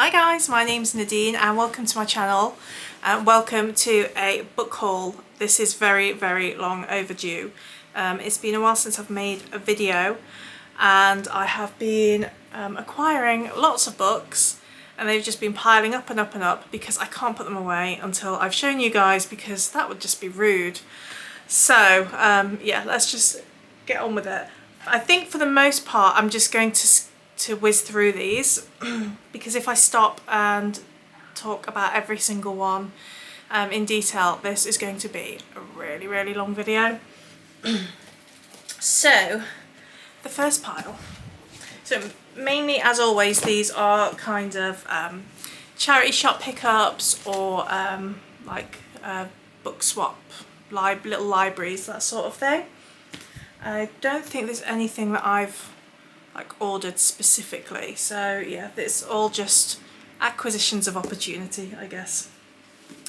Hi guys, my name's Nadine and welcome to my channel and welcome to a book haul. This is very long overdue. It's been a while since I've made a video and I have been acquiring lots of books and they've just been piling up and up and up because I can't put them away until I've shown you guys, because that would just be rude. So yeah, let's just get on with it. I think for the most part I'm just going to whiz through these because if I stop and talk about every single one in detail, this is going to be a really long video. So the first pile, so mainly as always these are kind of charity shop pickups or like book swap, little libraries, that sort of thing. I don't think there's anything that I've ordered specifically, so yeah, it's all just acquisitions of opportunity, I guess.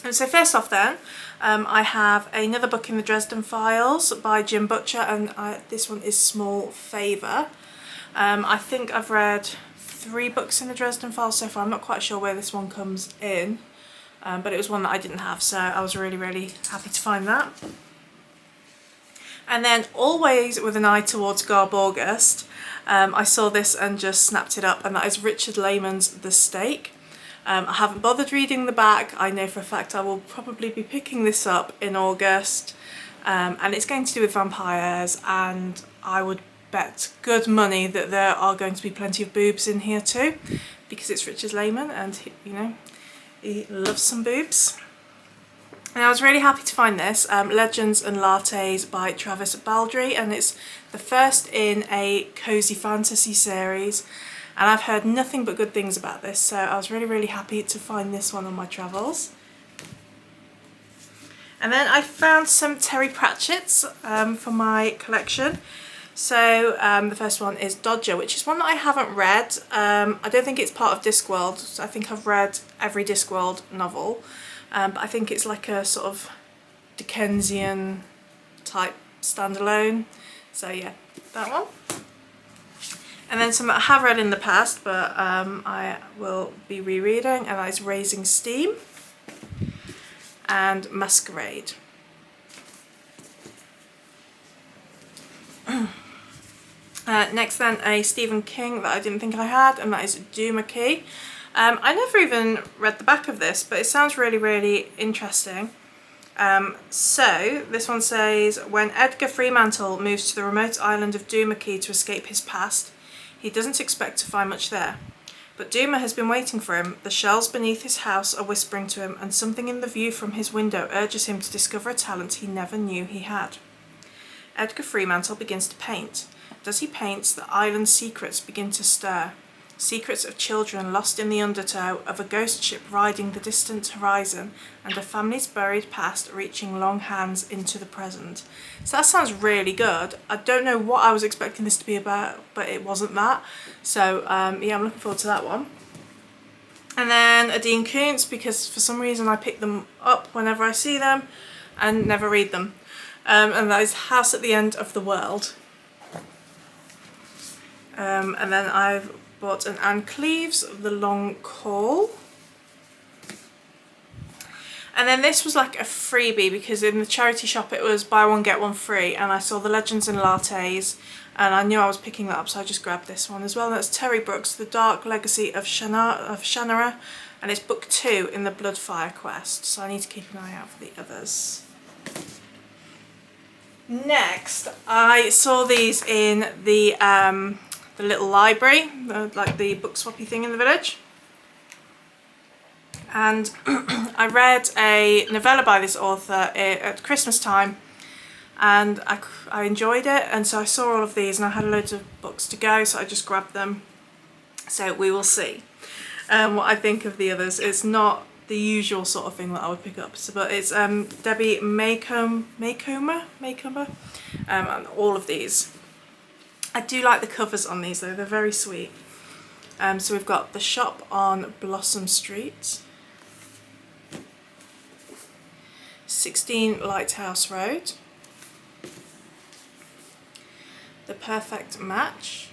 And so first off then, I have another book in the Dresden Files by Jim Butcher, and this one is Small Favour. I think I've read 3 books in the Dresden Files so far. I'm not quite sure where this one comes in, but it was one that I didn't have, so I was really happy to find that. And then, always with an eye towards Garb August, I saw this and just snapped it up, and that is Richard Lehman's The Stake. I haven't bothered reading the back. I know for a fact I will probably be picking this up in August, and it's going to do with vampires, and I would bet good money that there are going to be plenty of boobs in here too, because it's Richard Lehman and he loves some boobs. And I was really happy to find this, Legends and Lattes by Travis Baldry, and it's the first in a cozy fantasy series, and I've heard nothing but good things about this, so I was really happy to find this one on my travels. And then I found some Terry Pratchett's for my collection. So the first one is Dodger, which is one that I haven't read. I don't think it's part of Discworld, so I think I've read every Discworld novel. But I think it's like a sort of Dickensian type standalone. So yeah, that one. And then some that I have read in the past, but I will be rereading, and that is Raising Steam and Masquerade. Next then, a Stephen King that I didn't think I had, and that is Duma Key. I never even read the back of this, but it sounds really interesting. So this one says, when Edgar Fremantle moves to the remote island of Duma Key to escape his past, he doesn't expect to find much there. But Duma has been waiting for him. The shells beneath his house are whispering to him, and something in the view from his window urges him to discover a talent he never knew he had. Edgar Fremantle begins to paint. As he paints, the island's secrets begin to stir. Secrets of children lost in the undertow, of a ghost ship riding the distant horizon, and a family's buried past reaching long hands into the present. So that sounds really good. I don't know what I was expecting this to be about, but it wasn't that. So yeah, I'm looking forward to that one. And then a Dean Koontz, because for some reason I pick them up whenever I see them and never read them. And that is House at the End of the World. And then I've bought an Anne Cleeves, The Long Call. And then this was like a freebie, because in the charity shop it was buy one get one free, and I saw the Legends and Lattes and I knew I was picking that up, so I just grabbed this one as well. That's Terry Brooks, The Dark Legacy of Shannara, and it's book 2 in the Bloodfire quest, so I need to keep an eye out for the others. Next, I saw these in the little library, like the book swappy thing in the village, and I read a novella by this author at Christmas time, and I enjoyed it, and so I saw all of these and I had loads of books to go, so I just grabbed them. So we will see what I think of the others. It's not the usual sort of thing that I would pick up, so, but it's Debbie Maycomer, and all of these. I do like the covers on these though, they're very sweet. So we've got The Shop on Blossom Street, 16 Lighthouse Road, The Perfect Match,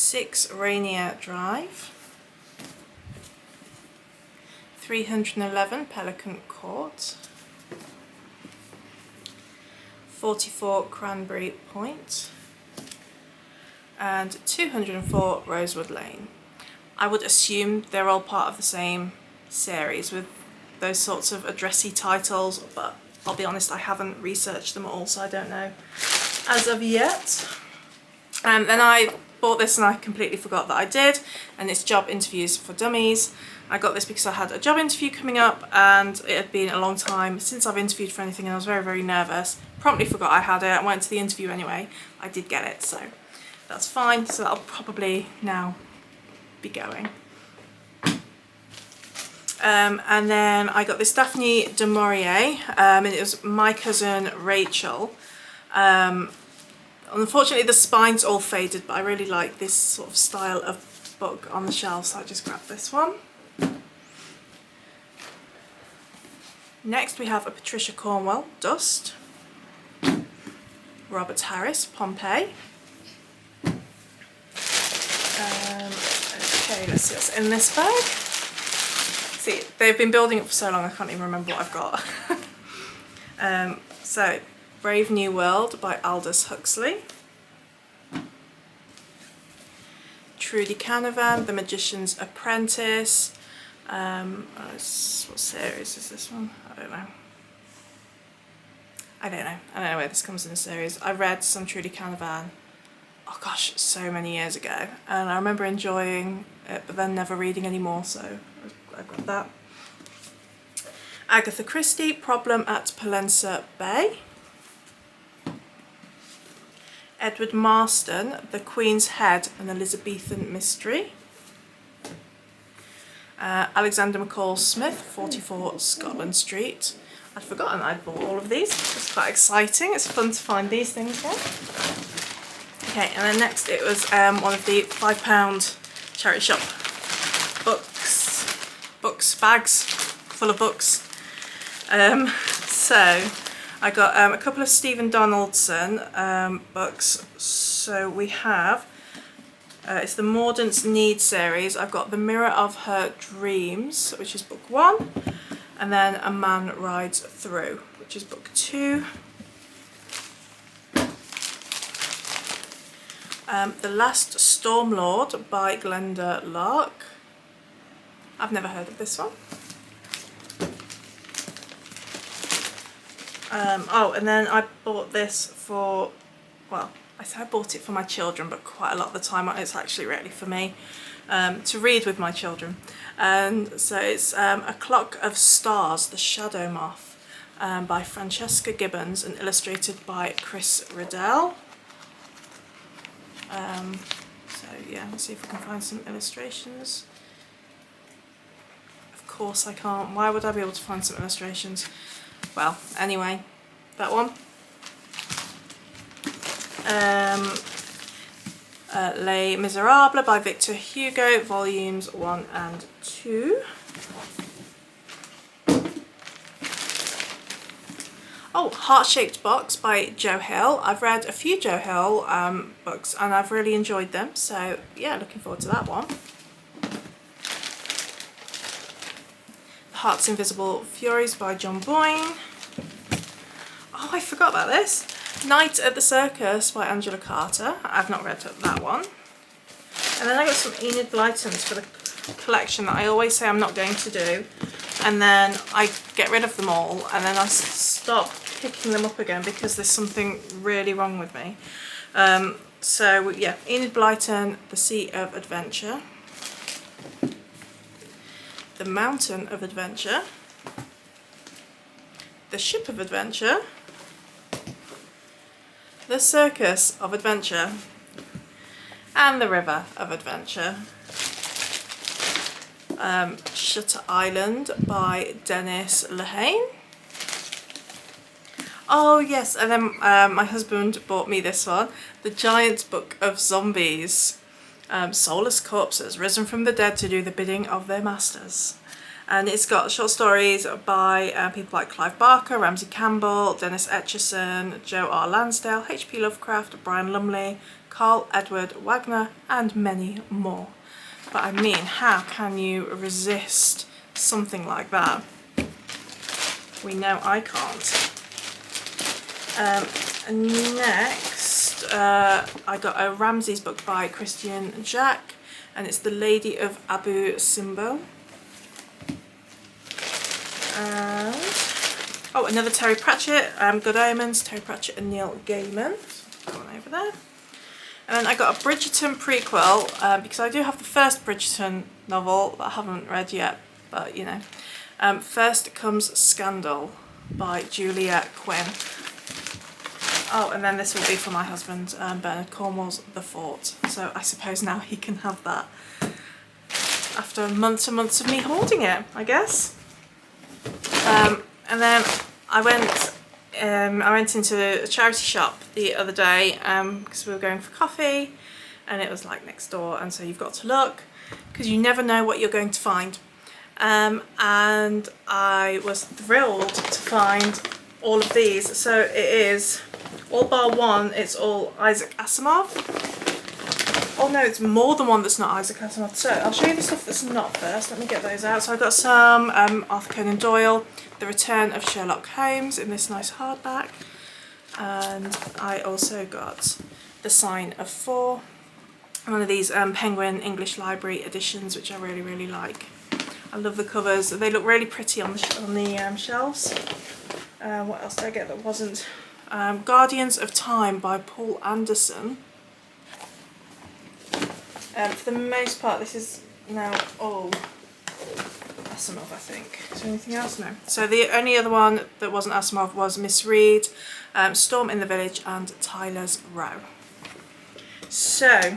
6 Rainier Drive, 311 Pelican Court, 44 Cranberry Point, and 204 Rosewood Lane. I would assume they're all part of the same series with those sorts of addressy titles, but I'll be honest, I haven't researched them all, so I don't know as of yet. Then I bought this and I completely forgot that I did, and it's Job Interviews for Dummies. I got this because I had a job interview coming up and it had been a long time since I've interviewed for anything and I was very, very nervous. Promptly forgot I had it. I went to the interview anyway. I did get it, so that's fine. So that'll probably now be going. And then I got this Daphne du Maurier, and it was My Cousin Rachel. Unfortunately the spine's all faded, but I really like this sort of style of book on the shelf, so I just grabbed this one. Next we have a Patricia Cornwell, Dust. Robert Harris, Pompeii. Okay, let's see what's in this bag. See, they've been building up for so long I can't even remember what I've got. So, Brave New World by Aldous Huxley. Trudy Canavan, The Magician's Apprentice. What series is this one? I don't know. I don't know where this comes in the series. I read some Trudy Canavan, oh gosh, so many years ago, and I remember enjoying it but then never reading anymore, so I got that. Agatha Christie, Problem at Palença Bay. Edward Marston, The Queen's Head, an Elizabethan Mystery. Alexander McCall Smith, 44 Scotland Street. I'd forgotten I'd bought all of these. It's quite exciting. It's fun to find these things again. Okay, and then next it was one of the £5 charity shop bags full of books. So I got a couple of Stephen Donaldson books. So we have, it's the Mordaunt's Need series. I've got The Mirror of Her Dreams, which is book 1, and then A Man Rides Through, which is book 2. The Last Stormlord by Glenda Lark. I've never heard of this one. Oh, and then I bought this for, well, I say I bought it for my children, but quite a lot of the time it's actually really for me to read with my children. And so it's A Clock of Stars, The Shadow Moth by Francesca Gibbons and illustrated by Chris Riddell. So yeah, let's see if we can find some illustrations. Of course I can't. Why would I be able to find some illustrations? Well, anyway, that one. Les Miserables by Victor Hugo, volumes 1 and 2. Oh, Heart-Shaped Box by Joe Hill. I've read a few Joe Hill books and I've really enjoyed them, so yeah, looking forward to that one. Heart's Invisible Furies by John Boyne. Oh, I forgot about this. Night at the Circus by Angela Carter. I've not read that one. And then I got some Enid Blytons for the collection that I always say I'm not going to do, and then I get rid of them all and then I stop picking them up again because there's something really wrong with me. So yeah, Enid Blyton, The Sea of Adventure, The Mountain of Adventure, The Ship of Adventure, The Circus of Adventure, and The River of Adventure. Shutter Island by Dennis Lehane. Oh yes, and then my husband bought me this one, The Giant Book of Zombies. Soulless corpses risen from the dead to do the bidding of their masters. And it's got short stories by people like Clive Barker, Ramsey Campbell, Dennis Etchison, Joe R. Lansdale, H.P. Lovecraft, Brian Lumley, Carl Edward Wagner, and many more. But I mean, how can you resist something like that? We know I can't. And next, I got a Ramses book by Christian Jack, and it's The Lady of Abu Simbel. And oh, another Terry Pratchett, Good Omens, Terry Pratchett and Neil Gaiman. Go on over there. And then I got a Bridgerton prequel, because I do have the first Bridgerton novel that I haven't read yet, but you know. First Comes Scandal by Julia Quinn. Oh, and then this will be for my husband, Bernard Cornwell's The Fort. So I suppose now he can have that after months and months of me hoarding it, I guess. And then I went into a charity shop the other day because we were going for coffee, and it was like next door, and so you've got to look because you never know what you're going to find. And I was thrilled to find all of these. So it is all bar one, it's all Isaac Asimov. Oh no, it's more than one that's not Isaac Asimov. So I'll show you the stuff that's not first. Let me get those out. So I've got some Arthur Conan Doyle, The Return of Sherlock Holmes in this nice hardback. And I also got The Sign of Four, one of these Penguin English Library editions, which I really, really like. I love the covers. They look really pretty on the shelves. What else did I get that wasn't? Guardians of Time by Paul Anderson. For the most part, this is now all Asimov, I think. Is there anything else? No. So the only other one that wasn't Asimov was Miss Reed, Storm in the Village, and Tyler's Row. So,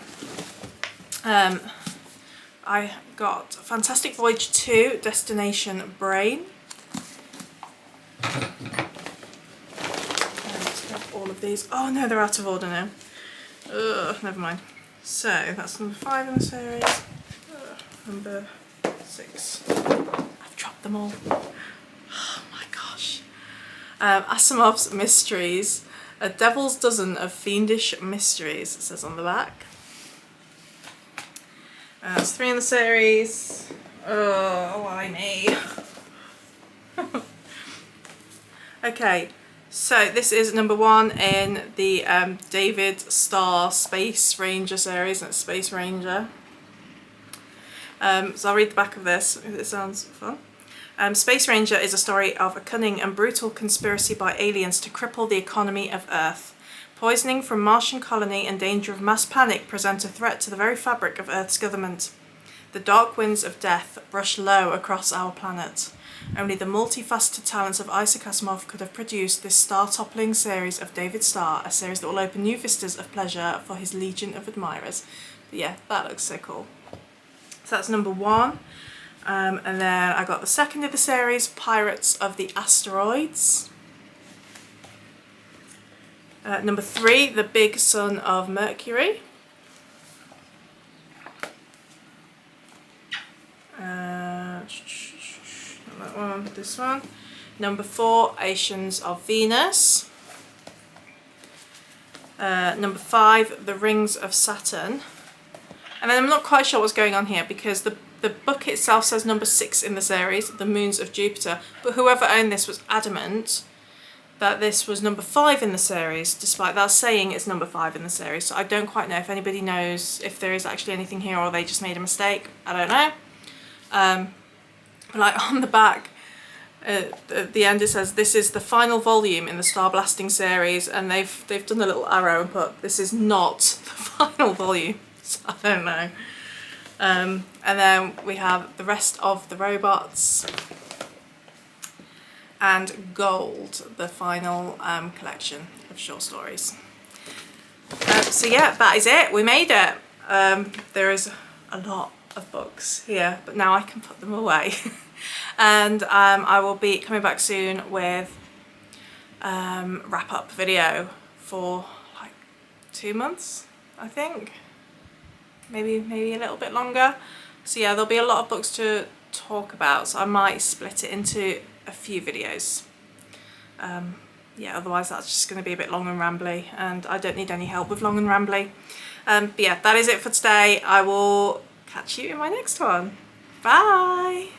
I got Fantastic Voyage 2, Destination Brain. All of these. Oh no, they're out of order now. Ugh, never mind. So that's number 5 in the series. Number 6. I've dropped them all. Oh my gosh. Asimov's Mysteries. A Devil's Dozen of Fiendish Mysteries, it says on the back. That's 3 in the series. Oh, why me? Okay. So this is number 1 in the David Starr Space Ranger series. That's Space Ranger. So I'll read the back of this if it sounds fun. Space Ranger is a story of a cunning and brutal conspiracy by aliens to cripple the economy of Earth. Poisoning from Martian colony and danger of mass panic present a threat to the very fabric of Earth's government. The dark winds of death brush low across our planet. Only the multifaceted talents of Isaac Asimov could have produced this star-toppling series of David Starr, a series that will open new vistas of pleasure for his legion of admirers. But yeah, that looks so cool. So that's number 1. And then I got the 2nd of the series, Pirates of the Asteroids. Number 3, The Big Son of Mercury. That one, this one. Number 4, Oceans of Venus. Number 5, The Rings of Saturn. And then I'm not quite sure what's going on here because the book itself says number 6 in the series, The Moons of Jupiter, but whoever owned this was adamant that this was number 5 in the series, despite that saying it's number 5 in the series. So I don't quite know if anybody knows if there is actually anything here or they just made a mistake. I don't know. But like on the back, at the end it says this is the final volume in the Star Blasting series, and they've done a little arrow and put this is not the final volume. So I don't know. And then we have the rest of the robots and Gold, the final collection of short stories. So yeah, that is it. We made it. There is a lot of books here, but now I can put them away. And I will be coming back soon with wrap-up video for like 2 months, I think. Maybe a little bit longer. So yeah, there'll be a lot of books to talk about, so I might split it into a few videos. yeah, otherwise that's just going to be a bit long and rambly, and I don't need any help with long and rambly. But yeah, that is it for today. I will catch you in my next one. Bye!